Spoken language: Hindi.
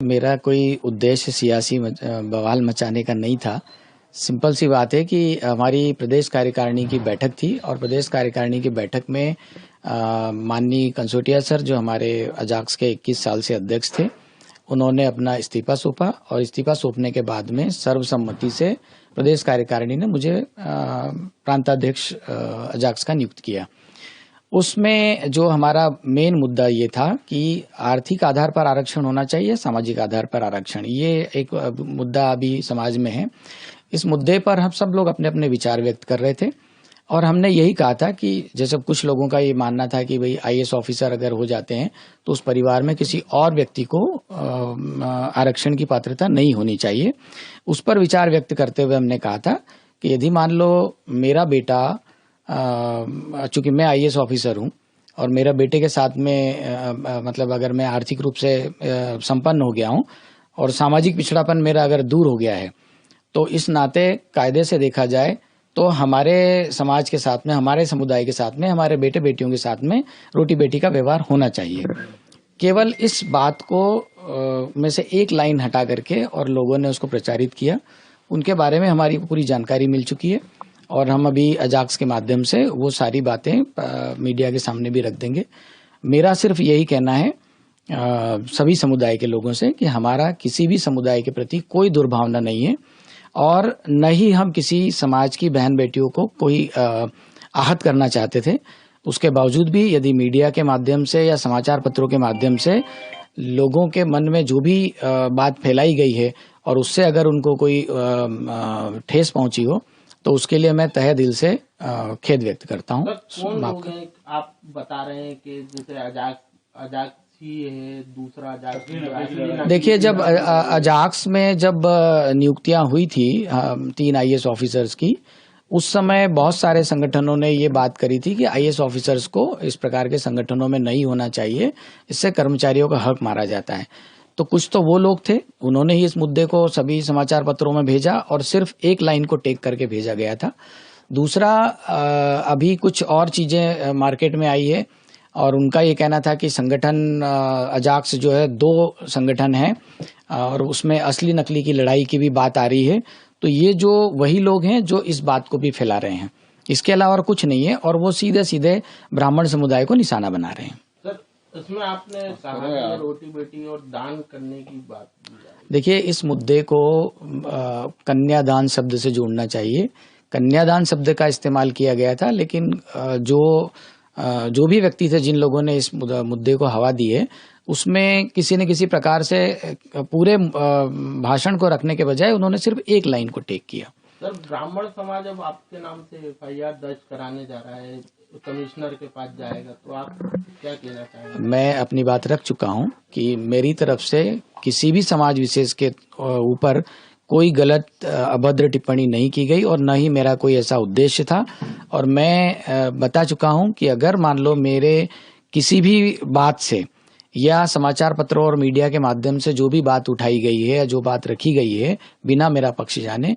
मेरा कोई उद्देश्य सियासी बवाल मचाने का नहीं था। सिंपल सी बात है कि हमारी प्रदेश कार्यकारिणी की बैठक थी और प्रदेश कार्यकारिणी की बैठक में माननीय कंसोटिया सर जो हमारे अजाक्स के 21 साल से अध्यक्ष थे, उन्होंने अपना इस्तीफा सौंपा और इस्तीफा सौंपने के बाद में सर्वसम्मति से प्रदेश कार्यकारिणी ने मुझे प्रांताध्यक्ष अजाक्स का नियुक्त किया। उसमें जो हमारा मेन मुद्दा ये था कि आर्थिक आधार पर आरक्षण होना चाहिए, सामाजिक आधार पर आरक्षण, ये एक मुद्दा अभी समाज में है। इस मुद्दे पर हम सब लोग अपने अपने विचार व्यक्त कर रहे थे और हमने यही कहा था कि जैसे कुछ लोगों का ये मानना था कि भाई आईएएस ऑफिसर अगर हो जाते हैं तो उस परिवार में किसी और व्यक्ति को आरक्षण की पात्रता नहीं होनी चाहिए। उस पर विचार व्यक्त करते हुए हमने कहा था कि यदि मान लो मेरा बेटा चूंकि मैं आईएएस ऑफिसर हूं और मेरा बेटे के साथ में मतलब अगर मैं आर्थिक रूप से संपन्न हो गया हूं और सामाजिक पिछड़ापन मेरा अगर दूर हो गया है, तो इस नाते कायदे से देखा जाए तो हमारे समाज के साथ में, हमारे समुदाय के साथ में, हमारे बेटे बेटियों के साथ में रोटी बेटी का व्यवहार होना चाहिए। केवल इस बात को में से एक लाइन हटा करके और लोगों ने उसको प्रचारित किया। उनके बारे में हमारी पूरी जानकारी मिल चुकी है और हम अभी अजाक्स के माध्यम से वो सारी बातें मीडिया के सामने भी रख देंगे। मेरा सिर्फ यही कहना है सभी समुदाय के लोगों से कि हमारा किसी भी समुदाय के प्रति कोई दुर्भावना नहीं है और न ही हम किसी समाज की बहन बेटियों को कोई आहत करना चाहते थे। उसके बावजूद भी यदि मीडिया के माध्यम से या समाचार पत्रों के माध्यम से लोगों के मन में जो भी बात फैलाई गई है और उससे अगर उनको कोई ठेस पहुंची हो तो उसके लिए मैं तहे दिल से खेद व्यक्त करता हूं। कौन लोग हैं आप बता रहे हैं कि जैसे अजाक्स ही है, दूसरा अजाक्स? देखिए, जब अजाक्स में जब नियुक्तियां हुई थी 3 आईएएस ऑफिसर्स की, उस समय बहुत सारे संगठनों ने ये बात करी थी कि आईएएस ऑफिसर्स को इस प्रकार के संगठनों में नहीं होना चाहिए, इससे कर्मचारियों का हक मारा जाता है। तो कुछ तो वो लोग थे, उन्होंने ही इस मुद्दे को सभी समाचार पत्रों में भेजा और सिर्फ एक लाइन को टेक करके भेजा गया था। दूसरा, अभी कुछ और चीजें मार्केट में आई है और उनका ये कहना था कि संगठन अजाक्स जो है 2 संगठन है और उसमें असली नकली की लड़ाई की भी बात आ रही है। तो ये जो वही लोग हैं जो इस बात को भी फैला रहे हैं, इसके अलावा और कुछ नहीं है और वो सीधे सीधे ब्राह्मण समुदाय को निशाना बना रहे हैं। इसमें आपने कहा रोटी बेटी और दान करने की बात। देखिए, इस मुद्दे को कन्यादान शब्द से जोड़ना चाहिए। कन्यादान शब्द का इस्तेमाल किया गया था, लेकिन जो भी व्यक्ति थे, जिन लोगों ने इस मुद्दे को हवा दी है, उसमें किसी न किसी प्रकार से पूरे भाषण को रखने के बजाय उन्होंने सिर्फ एक लाइन को टेक किया। सर, ब्राह्मण समाज अब आपके नाम से एफआईआर दर्ज कराने जा रहा है, कमिश्नर के पास जाएगा, तो आप क्या कहना चाहेंगे? मैं अपनी बात रख चुका हूं कि मेरी तरफ से किसी भी समाज विशेष के ऊपर कोई गलत अभद्र टिप्पणी नहीं की गई और न ही मेरा कोई ऐसा उद्देश्य था। और मैं बता चुका हूं कि अगर मान लो मेरे किसी भी बात से या समाचार पत्रों और मीडिया के माध्यम से जो भी बात उठाई गई है या जो बात रखी गई है बिना मेरा पक्ष जाने,